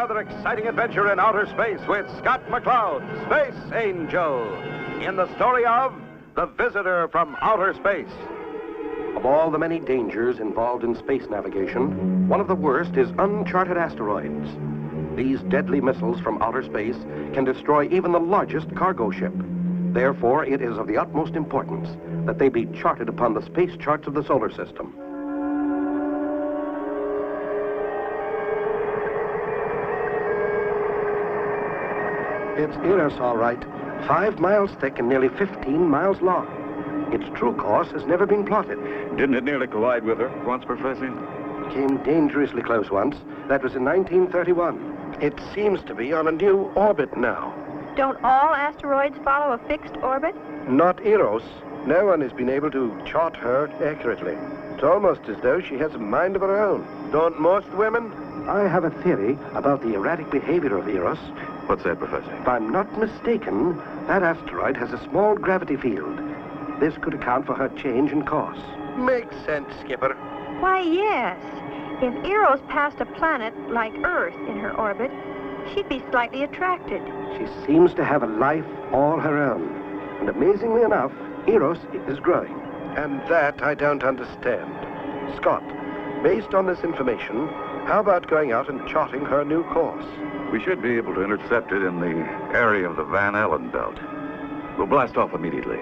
another exciting adventure in outer space with Scott McCloud, Space Angel, in the story of The Visitor from Outer Space. Of all the many dangers involved in space navigation, one of the worst is uncharted asteroids. These deadly missiles from outer space can destroy even the largest cargo ship. Therefore, it is of the utmost importance that they be charted upon the space charts of the solar system. It's Eros, all right. 5 miles thick and nearly 15 miles long. Its true course has never been plotted. Didn't it nearly collide with her once, Professor? Came dangerously close once. That was in 1931. It seems to be on a new orbit now. Don't all asteroids follow a fixed orbit? Not Eros. No one has been able to chart her accurately. It's almost as though she has a mind of her own. Don't most women? I have a theory about the erratic behavior of Eros. What's that, Professor? If I'm not mistaken, that asteroid has a small gravity field. This could account for her change in course. Makes sense, Skipper. Why, yes. If Eros passed a planet like Earth in her orbit, she'd be slightly attracted. She seems to have a life all her own. And amazingly enough, Eros is growing. And that I don't understand. Scott, based on this information, how about going out and charting her new course? We should be able to intercept it in the area of the Van Allen belt. We'll blast off immediately.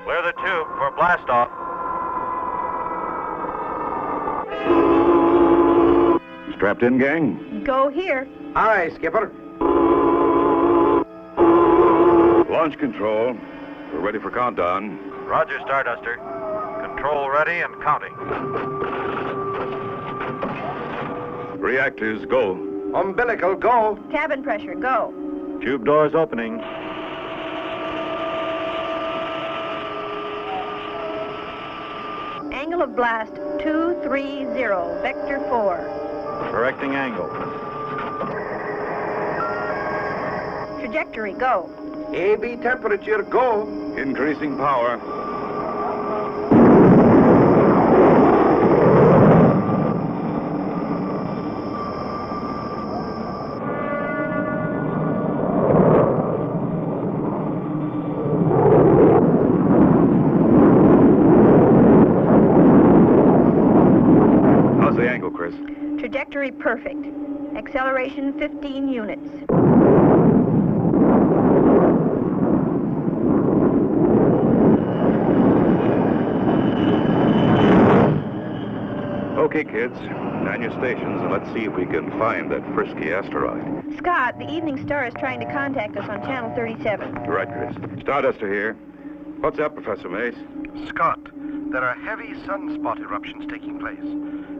Clear the tube for blast off. Strapped in, gang? Go here. Aye, Skipper. Launch control. We're ready for countdown. Roger, Starduster. Control ready and counting. Reactors, go. Umbilical, go. Cabin pressure, go. Tube doors opening. Angle of blast 230, vector 4. Correcting angle. Trajectory, go. AB temperature, go. Increasing power. How's the angle, Chris? Trajectory perfect. Acceleration 15 units. Okay, kids. Man your stations and let's see if we can find that frisky asteroid. Scott, the Evening Star is trying to contact us on channel 37. Right, Chris. Starduster here. What's up, Professor Mace? Scott, there are heavy sunspot eruptions taking place.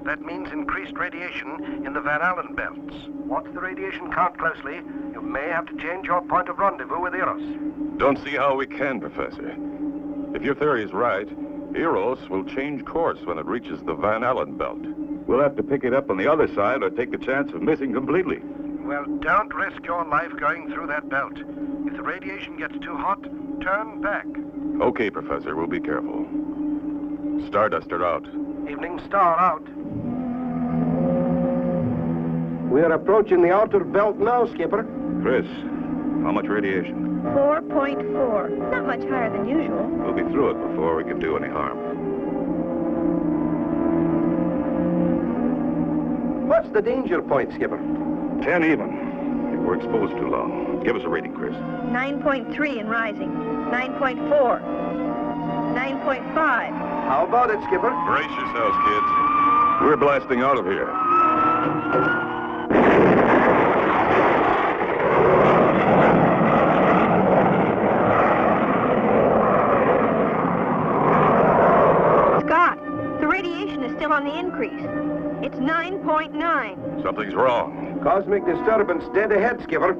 That means increased radiation in the Van Allen belts. Watch the radiation count closely. You may have to change your point of rendezvous with Eros. Don't see how we can, Professor. If your theory is right, Eros will change course when it reaches the Van Allen belt. We'll have to pick it up on the other side or take the chance of missing completely. Well, don't risk your life going through that belt. If the radiation gets too hot, turn back. Okay, Professor, we'll be careful. Starduster out. Evening Star out. We're approaching the outer belt now, Skipper. Chris, how much radiation? 4.4. Not much higher than usual. We'll be through it before we can do any harm. What's the danger point, Skipper? 10 even. If we're exposed too long. Give us a reading, Chris. 9.3 and rising. 9.4. 9.5. How about it, Skipper? Brace yourselves, kids. We're blasting out of here. Scott, the radiation is still on the increase. It's 9.9. Something's wrong. Cosmic disturbance dead ahead, Skipper.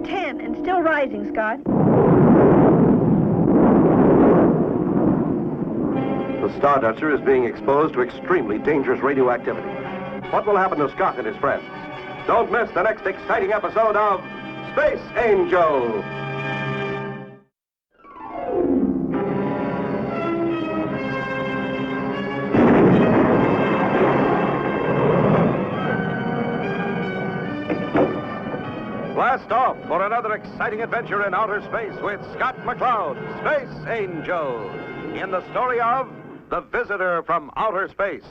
10 and still rising, Scott. The Starduster is being exposed to extremely dangerous radioactivity. What will happen to Scott and his friends? Don't miss the next exciting episode of Space Angel. off for another exciting adventure in outer space with Scott McCloud, Space Angel, in the story of The Visitor from Outer Space.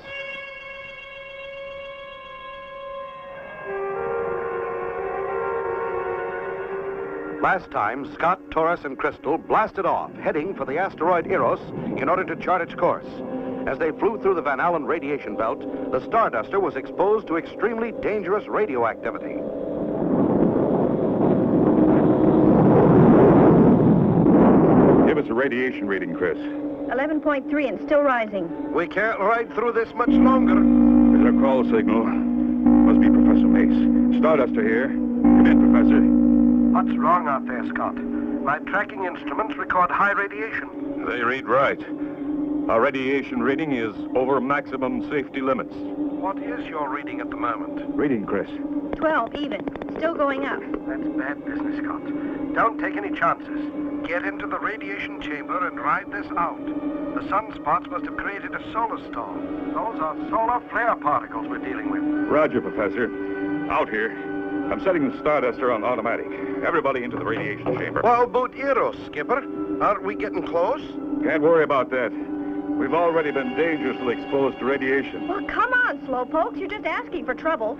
Last time, Scott, Taurus, and Crystal blasted off, heading for the asteroid Eros in order to chart its course. As they flew through the Van Allen radiation belt, the Starduster was exposed to extremely dangerous radioactivity. Give us a radiation reading, Chris. 11.3 and still rising. We can't ride through this much longer. There's a call signal. Must be Professor Mace. Starduster here. Come in, Professor. What's wrong out there, Scott? My tracking instruments record high radiation. They read right. Our radiation reading is over maximum safety limits. What is your reading at the moment? Reading, Chris. 12 even. Still going up. That's bad business, Scott. Don't take any chances. Get into the radiation chamber and ride this out. The sunspots must have created a solar storm. Those are solar flare particles we're dealing with. Roger, Professor. Out here. I'm setting the Starduster on automatic. Everybody into the radiation chamber. What about Eros, Skipper? Aren't we getting close? Can't worry about that. We've already been dangerously exposed to radiation. Well, come on, slowpokes. You're just asking for trouble.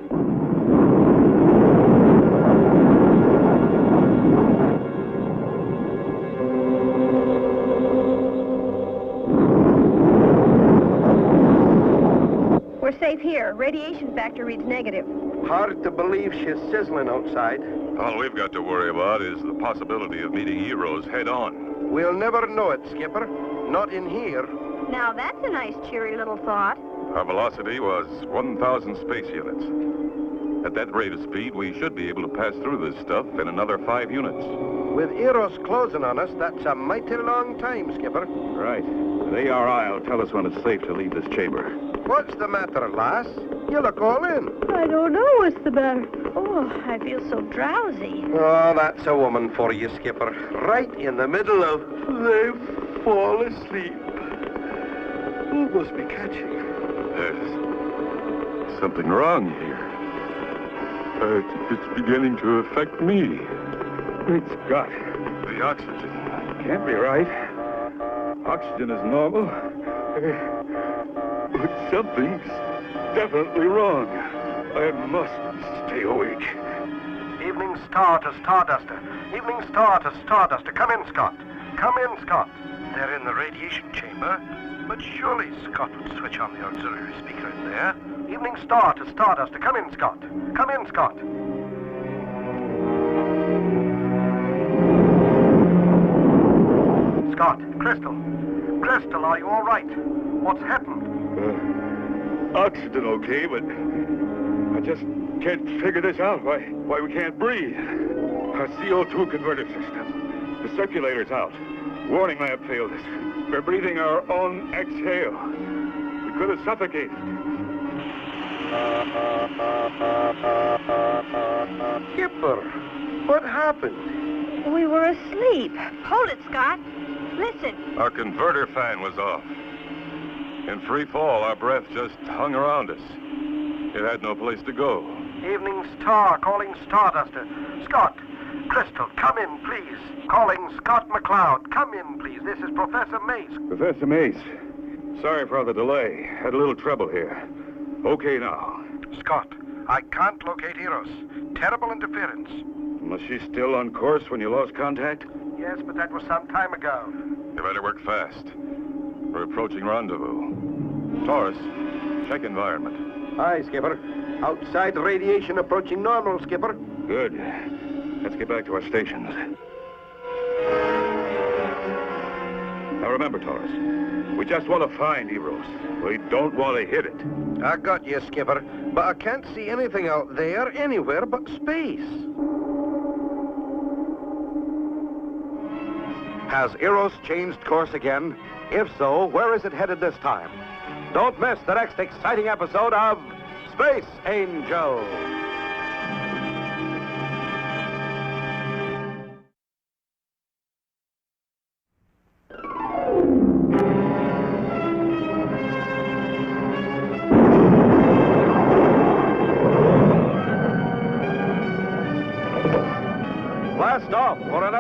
We're safe here. Radiation factor reads negative. Hard to believe she's sizzling outside. All we've got to worry about is the possibility of meeting Eros head-on. We'll never know it, Skipper. Not in here. Now, that's a nice, cheery little thought. Our velocity was 1,000 space units. At that rate of speed, we should be able to pass through this stuff in another 5 units. With Eros closing on us, that's a mighty long time, Skipper. Right. The ARI will tell us when it's safe to leave this chamber. What's the matter, lass? You look all in. I don't know what's the matter. Oh, I feel so drowsy. Oh, that's a woman for you, Skipper. Right in the middle of... They fall asleep. Who must be catching? There's something wrong here. It's beginning to affect me. Great Scott. The oxygen. Can't be right. Oxygen is normal. But something's definitely wrong. I must stay awake. Evening Star to Starduster. Evening Star to Starduster. Come in, Scott. Come in, Scott. They're in the radiation chamber, but surely Scott would switch on the auxiliary speaker in there. Evening Star to Starduster. Come in, Scott. Come in, Scott. Scott, Crystal. Crystal, are you all right? What's happened? Oxygen okay, but I just can't figure this out. Why we can't breathe. Our CO2 converter system. The circulator's out. Warning lamp failed us. We're breathing our own exhale. We could have suffocated. Skipper, what happened? We were asleep. Hold it, Scott. Listen. Our converter fan was off. In free fall, our breath just hung around us. It had no place to go. Evening Star calling Starduster. Scott, Crystal, come in, please. Calling Scott McCloud. Come in, please. This is Professor Mace. Professor Mace, sorry for the delay. Had a little trouble here. Okay now. Scott, I can't locate Eros. Terrible interference. Was she still on course when you lost contact? Yes, but that was some time ago. You better work fast. We're approaching rendezvous. Taurus, check environment. Aye, Skipper. Outside radiation approaching normal, Skipper. Good. Let's get back to our stations. Now remember, Taurus, we just want to find Eros. We don't want to hit it. I got you, Skipper, but I can't see anything out there anywhere but space. Has Eros changed course again? If so, where is it headed this time? Don't miss the next exciting episode of Space Angel.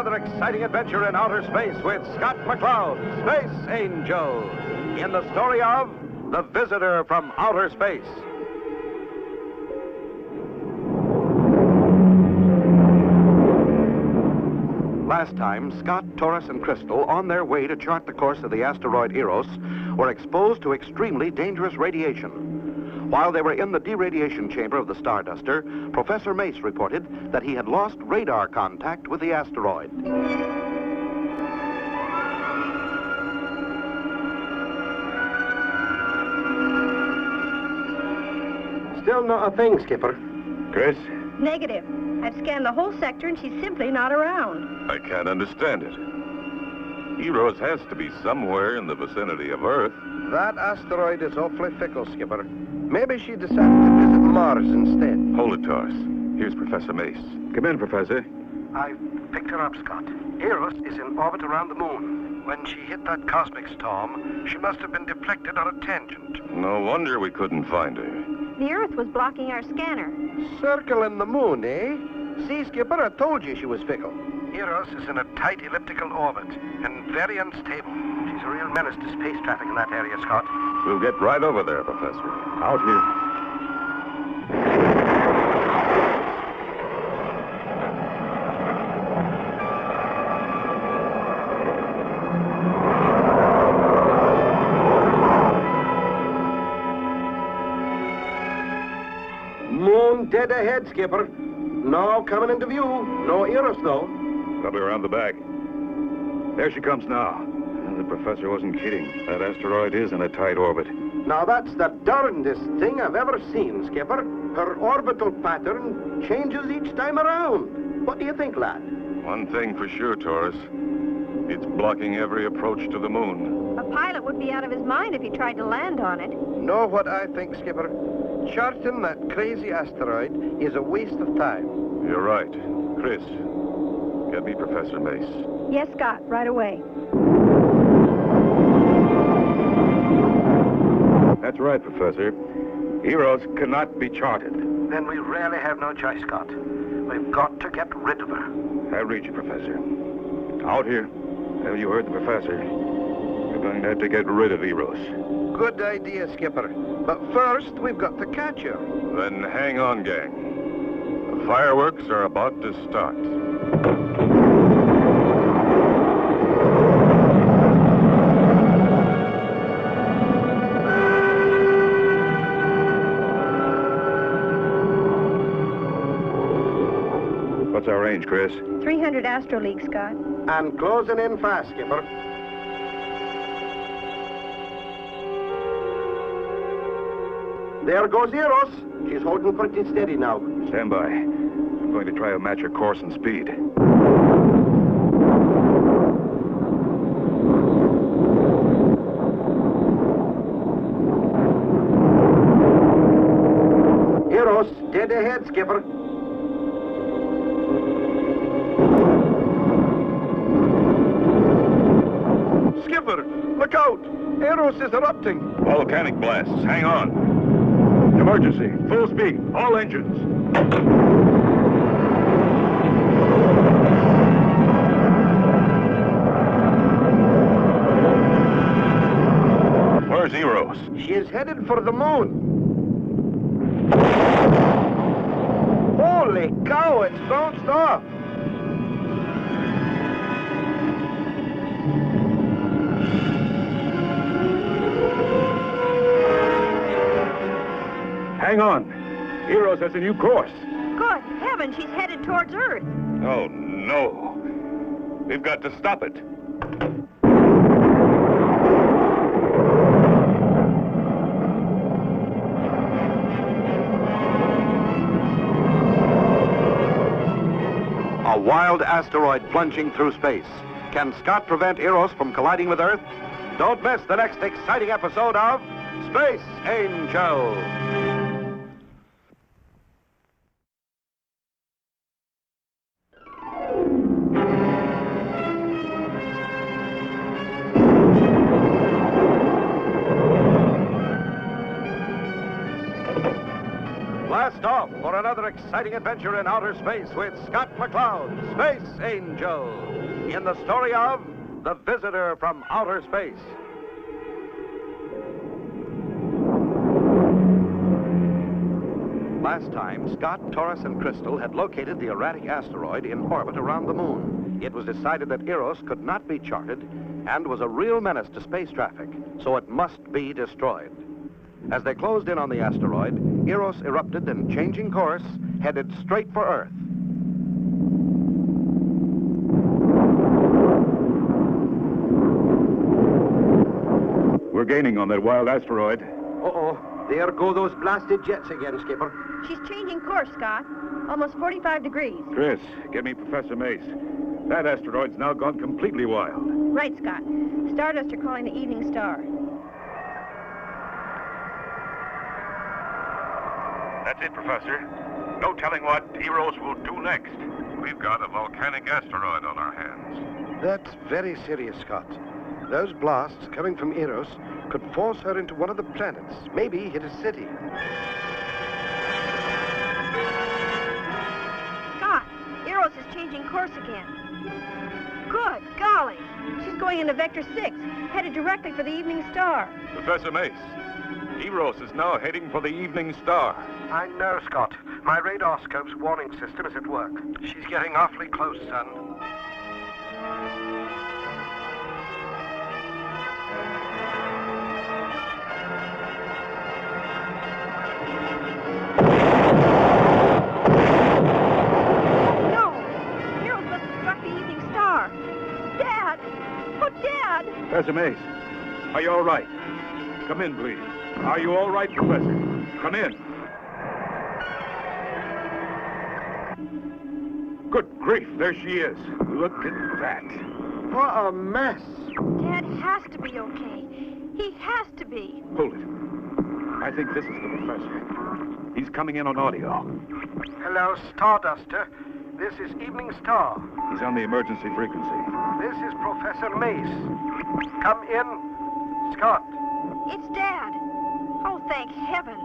another exciting adventure in outer space with Scott McCloud, Space Angel, in the story of The Visitor from Outer Space. Last time, Scott, Taurus, and Crystal, on their way to chart the course of the asteroid Eros, were exposed to extremely dangerous radiation. While they were in the deradiation chamber of the Starduster, Professor Mace reported that he had lost radar contact with the asteroid. Still not a thing, Skipper. Chris, Negative. I've scanned the whole sector and she's simply not around. I can't understand it. Eros has to be somewhere in the vicinity of Earth. That asteroid is awfully fickle, Skipper. Maybe she decided to visit Mars instead. Hold it, Taurus. Here's Professor Mace. Come in, Professor. I've picked her up, Scott. Eros is in orbit around the moon. When she hit that cosmic storm, she must have been deflected on a tangent. No wonder we couldn't find her. The Earth was blocking our scanner. Circling the moon, eh? See, Skipper, I told you she was fickle. Eros is in a tight elliptical orbit and very unstable. She's a real menace to space traffic in that area, Scott. We'll get right over there, Professor. Out here. Moon dead ahead, Skipper. No coming into view. No Eros, though. Probably around the back. There she comes now. The professor wasn't kidding. That asteroid is in a tight orbit. Now, that's the darndest thing I've ever seen, Skipper. Her orbital pattern changes each time around. What do you think, lad? One thing for sure, Taurus. It's blocking every approach to the moon. A pilot would be out of his mind if he tried to land on it. Know what I think, Skipper? Charting that crazy asteroid is a waste of time. You're right. Chris, get me Professor Mace. Yes, Scott, right away. That's right, Professor. Eros cannot be charted. Then we really have no choice, Scott. We've got to get rid of her. I read you, Professor. Out here. Have you heard the Professor? We're going to have to get rid of Eros. Good idea, Skipper. But first, we've got to catch her. Then hang on, gang. The fireworks are about to start. What's our range, Chris? 300 astroleagues, Scott. And closing in fast, Skipper. There goes Eros. She's holding pretty steady now. Stand by. I'm going to try to match her course and speed. Eros, dead ahead, Skipper. Skipper, look out! Eros is erupting. Volcanic blasts. Hang on. Emergency. Full speed. All engines. Where's Eros? She's headed for the moon. Holy cow, it's bounced off. Hang on. Eros has a new course. Good heavens, she's headed towards Earth. Oh, no. We've got to stop it. A wild asteroid plunging through space. Can Scott prevent Eros from colliding with Earth? Don't miss the next exciting episode of Space Angel. Blast off for another exciting adventure in outer space with Scott McCloud, Space Angel, in the story of The Visitor from Outer Space. Last time, Scott, Taurus, and Crystal had located the erratic asteroid in orbit around the moon. It was decided that Eros could not be charted and was a real menace to space traffic, so it must be destroyed. As they closed in on the asteroid, Eros erupted and, changing course, headed straight for Earth. We're gaining on that wild asteroid. Uh-oh. There go those blasted jets again, Skipper. She's changing course, Scott. Almost 45 degrees. Chris, get me Professor Mace. That asteroid's now gone completely wild. Right, Scott. Stardust are calling the Evening Star. That's it, Professor. No telling what Eros will do next. We've got a volcanic asteroid on our hands. That's very serious, Scott. Those blasts coming from Eros could force her into one of the planets, maybe hit a city. Scott, Eros is changing course again. Good golly. She's going into Vector 6, headed directly for the Evening Star. Professor Mace, Eros is now heading for the Evening Star. I know, Scott. My radar scope's warning system is at work. She's getting awfully close, son. Professor Mace, are you all right? Come in, please. Are you all right, Professor? Come in. Good grief, there she is. Look at that. What a mess. Dad has to be okay. He has to be. Hold it. I think this is the professor. He's coming in on audio. Hello, Starduster. This is Evening Star. He's on the emergency frequency. This is Professor Mace. Come in, Scott. It's Dad. Oh, thank heavens.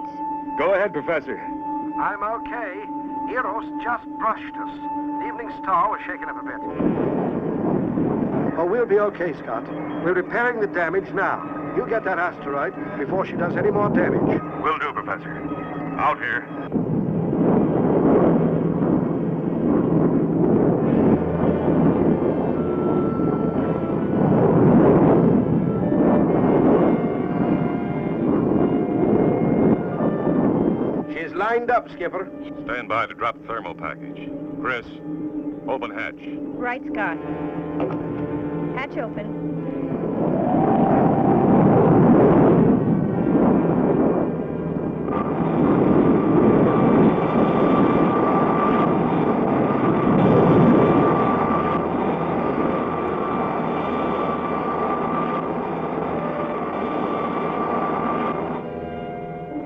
Go ahead, Professor. I'm okay. Eros just brushed us. The Evening Star was shaken up a bit. Oh, we'll be okay, Scott. We're repairing the damage now. You get that asteroid before she does any more damage. Will do, Professor. Out here. She's lined up, Skipper. Stand by to drop thermal package. Chris, open hatch. Right, Scott. Hatch open.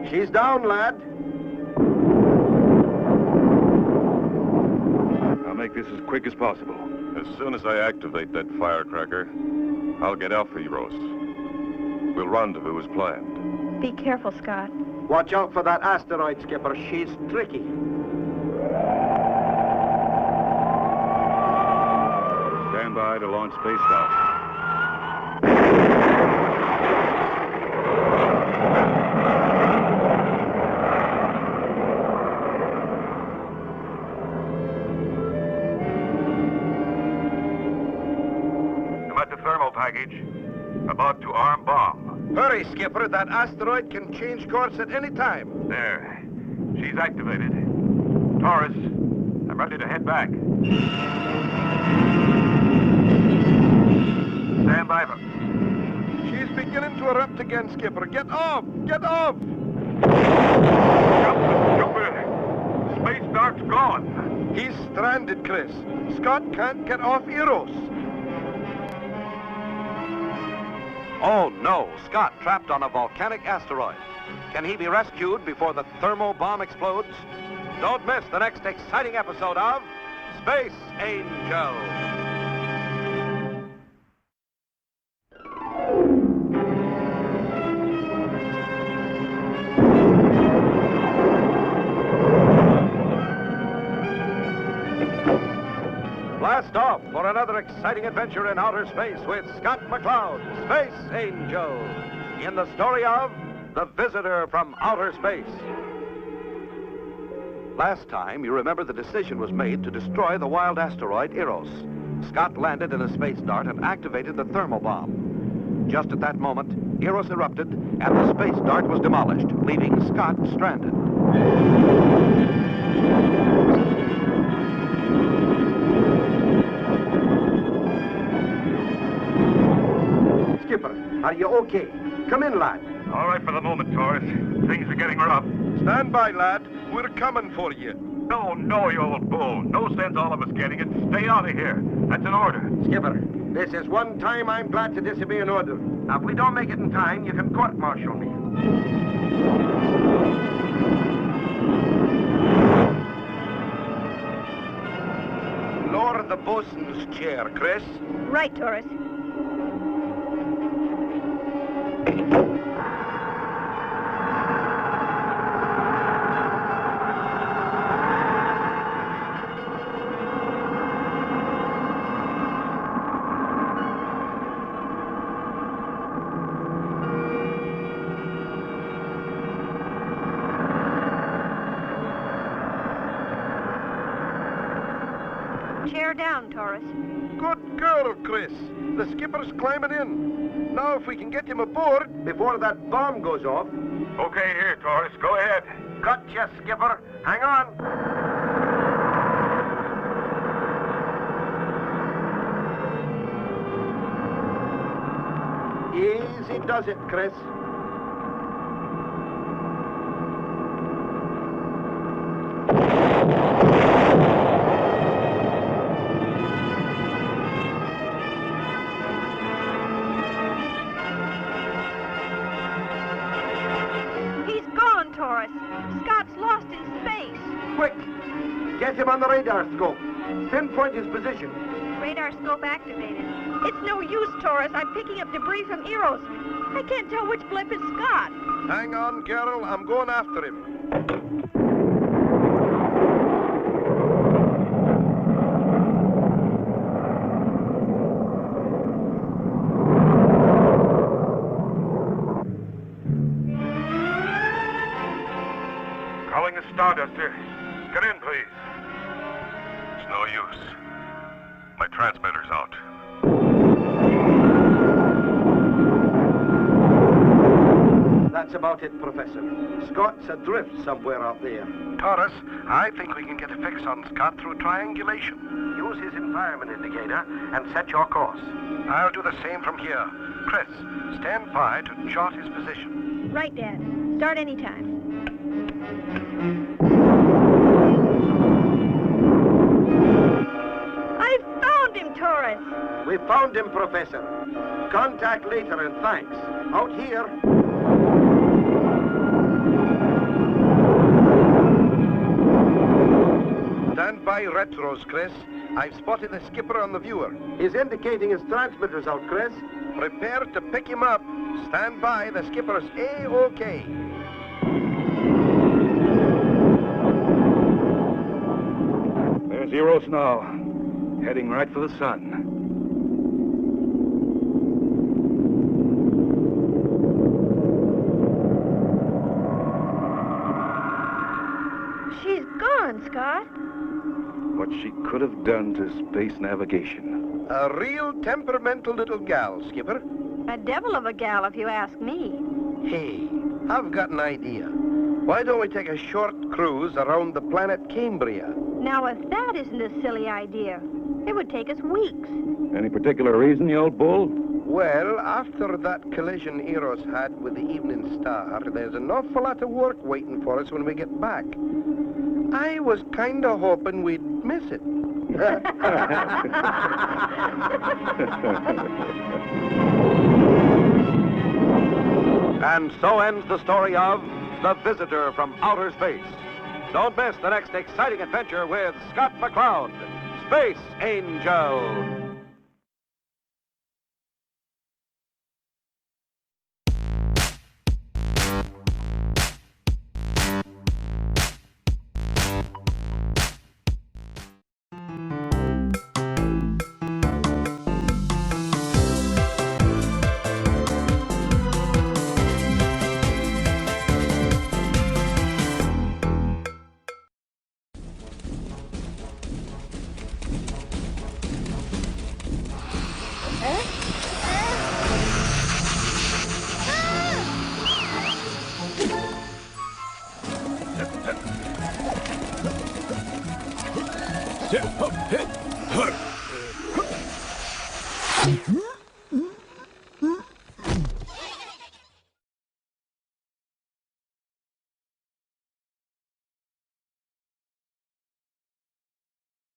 She's down, lad. I'll make this as quick as possible. As soon as I activate that firecracker, I'll get Alpha Eros. We'll rendezvous as planned. Be careful, Scott. Watch out for that asteroid, Skipper. She's tricky. Stand by to launch spacecraft. Package. About to arm bomb. Hurry, Skipper. That asteroid can change course at any time. There. She's activated. Taurus, I'm ready to head back. Stand by for... She's beginning to erupt again, Skipper. Get off! Get off! Stupid. Space Dark's gone. He's stranded, Chris. Scott can't get off Eros. Oh, no. Scott trapped on a volcanic asteroid. Can he be rescued before the thermal bomb explodes? Don't miss the next exciting episode of Space Angel. off for another exciting adventure in outer space with Scott McCloud, Space Angel, in the story of The Visitor from Outer Space. Last time, you remember the decision was made to destroy the wild asteroid Eros. Scott landed in a space dart and activated the thermal bomb. Just at that moment, Eros erupted and the space dart was demolished, leaving Scott stranded. Skipper, are you okay? Come in, lad. All right for the moment, Torres. Things are getting rough. Stand by, lad. We're coming for you. No, you old bull. No sense all of us getting it. Stay out of here. That's an order. Skipper, this is one time I'm glad to disobey an order. Now, if we don't make it in time, you can court-martial me. Lower the bosun's chair, Chris. Right, Torres. Chair down, Torres. Good girl, Chris. The skipper's climbing in. Now, if we can get him aboard Before that bomb goes off. Okay, here, Torres. Go ahead. Gotcha, Skipper. Hang on. Easy does it, Chris. He's gone, Torres. Scott's lost in space. Quick! Get him on the radar scope. Pinpoint his position. Radar scope activated. It's no use, Torres. I'm picking up debris from Eros. I can't tell which blip is Scott. Hang on, girl. I'm going after him. Calling the Starduster. Get in, please. It's no use. My transmitter's out. That's about it, Professor. Scott's adrift somewhere out there. Torres, I think we can get a fix on Scott through triangulation. Use his environment indicator and set your course. I'll do the same from here. Chris, stand by to chart his position. Right, Dad. Start anytime. I found him, Torres. We found him, Professor. Contact later and thanks. Out here. Stand by retros, Chris. I've spotted the skipper on the viewer. He's indicating his transmitter's out, Chris. Prepare to pick him up. Stand by, the skipper's A-OK. There's Eros now. Heading right for the sun. She's gone, Scott. What she could have done to space navigation. A real temperamental little gal, Skipper. A devil of a gal, if you ask me. Hey, I've got an idea. Why don't we take a short cruise around the planet Cambria? Now, if that isn't a silly idea, it would take us weeks. Any particular reason, you old bull? Well, after that collision Eros had with the Evening Star, there's an awful lot of work waiting for us when we get back. I was kind of hoping we'd miss it. And so ends the story of The Visitor from Outer Space. Don't miss the next exciting adventure with Scott McCloud, Space Angel. Huh?